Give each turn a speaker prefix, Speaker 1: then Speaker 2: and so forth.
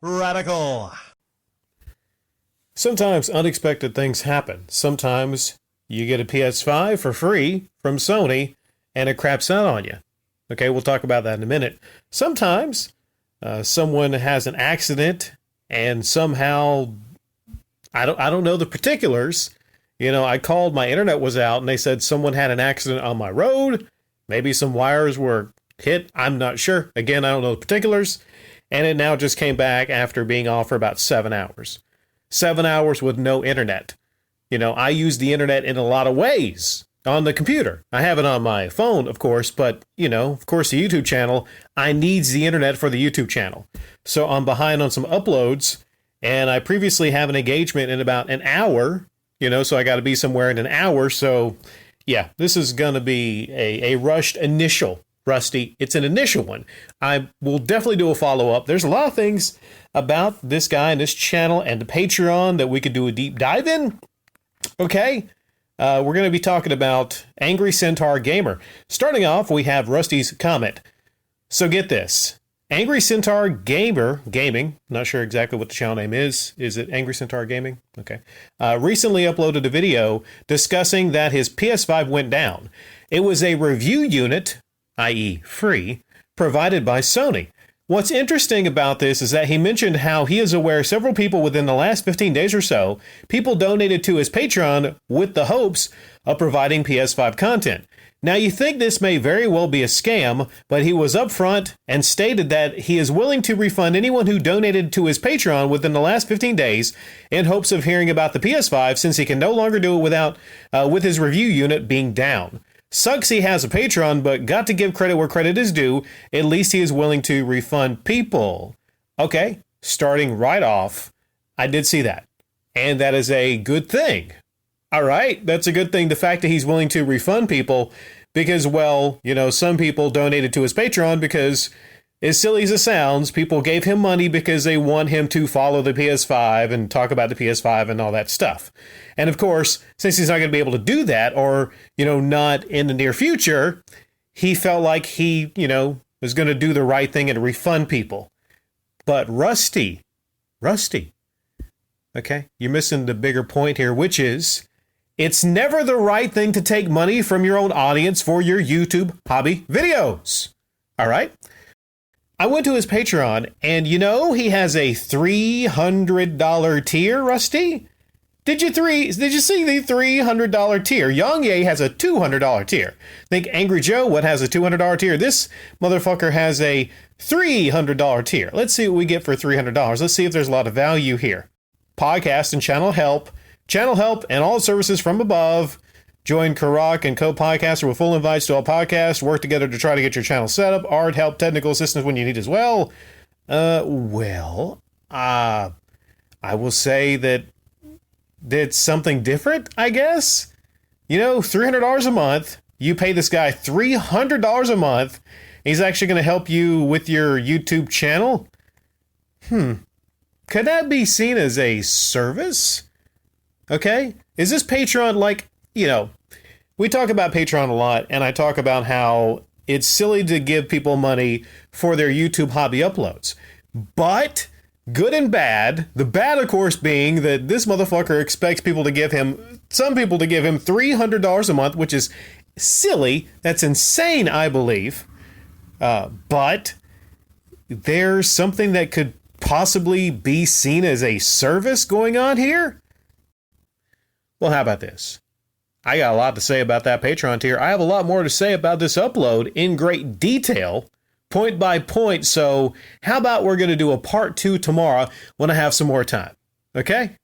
Speaker 1: Radical.
Speaker 2: Sometimes unexpected things happen. Sometimes you get a PS5 for free from Sony and it craps out on you. Okay, we'll talk about that in a minute. Sometimes someone has an accident and somehow, I don't know the particulars. You know, I called, my internet was out, and they said someone had an accident on my road. Maybe some wires were hit. I'm not sure. Again, I don't know the particulars. And it now just came back after being off for about 7 hours. 7 hours with no internet. You know, I use the internet in a lot of ways on the computer. I have it on my phone, of course, but, you know, of course, the YouTube channel, I needs the internet for the YouTube channel. So I'm behind on some uploads, and I previously have an engagement in about an hour. You know, so I got to be somewhere in an hour. So, yeah, this is going to be a rushed initial, Rusty. It's an initial one. I will definitely do a follow-up. There's a lot of things about this guy and this channel and the Patreon that we could do a deep dive in. Okay, we're going to be talking about Angry Centaur Gamer. Starting off, we have Rusty's comment. So get this. Angry Centaur Gaming, not sure exactly what the channel name is. Is it Angry Centaur Gaming? Okay. Recently uploaded a video discussing that his PS5 went down. It was a review unit, i.e. free, provided by Sony. What's interesting about this is that he mentioned how he is aware several people within the last 15 days or so, people donated to his Patreon with the hopes of providing PS5 content. Now, you think this may very well be a scam, but he was upfront and stated that he is willing to refund anyone who donated to his Patreon within the last 15 days in hopes of hearing about the PS5, since he can no longer do it with his review unit being down. Sucks he has a Patreon, but got to give credit where credit is due. At least he is willing to refund people. Okay, starting right off, I did see that. And that is a good thing. All right, that's a good thing. The fact that he's willing to refund people because, well, you know, some people donated to his Patreon because, as silly as it sounds, people gave him money because they want him to follow the PS5 and talk about the PS5 and all that stuff. And of course, since he's not going to be able to do that, or, you know, not in the near future, he felt like he, you know, was going to do the right thing and refund people. But Rusty, okay, you're missing the bigger point here, which is, it's never the right thing to take money from your own audience for your YouTube hobby videos. All right? I went to his Patreon, and you know he has a $300 tier, Rusty? Did you see the $300 tier? Yang Ye has a $200 tier. Think Angry Joe, what has a $200 tier? This motherfucker has a $300 tier. Let's see what we get for $300. Let's see if there's a lot of value here. Podcast and channel help. Channel help and all services from above. Join Karak and co-podcaster with full invites to all podcasts. Work together to try to get your channel set up. Art, help, technical assistance when you need as well. I will say that it's something different, I guess. You know, $300 a month. You pay this guy $300 a month. He's actually going to help you with your YouTube channel. Could that be seen as a service? Okay. Is this Patreon like, you know, we talk about Patreon a lot, and I talk about how it's silly to give people money for their YouTube hobby uploads. But good and bad, the bad, of course, being that this motherfucker expects some people to give him $300 a month, which is silly. That's insane, I believe. But there's something that could possibly be seen as a service going on here. Well, how about this? I got a lot to say about that Patreon tier. I have a lot more to say about this upload in great detail, point by point. So how about we're going to do a part 2 tomorrow when I have some more time? Okay?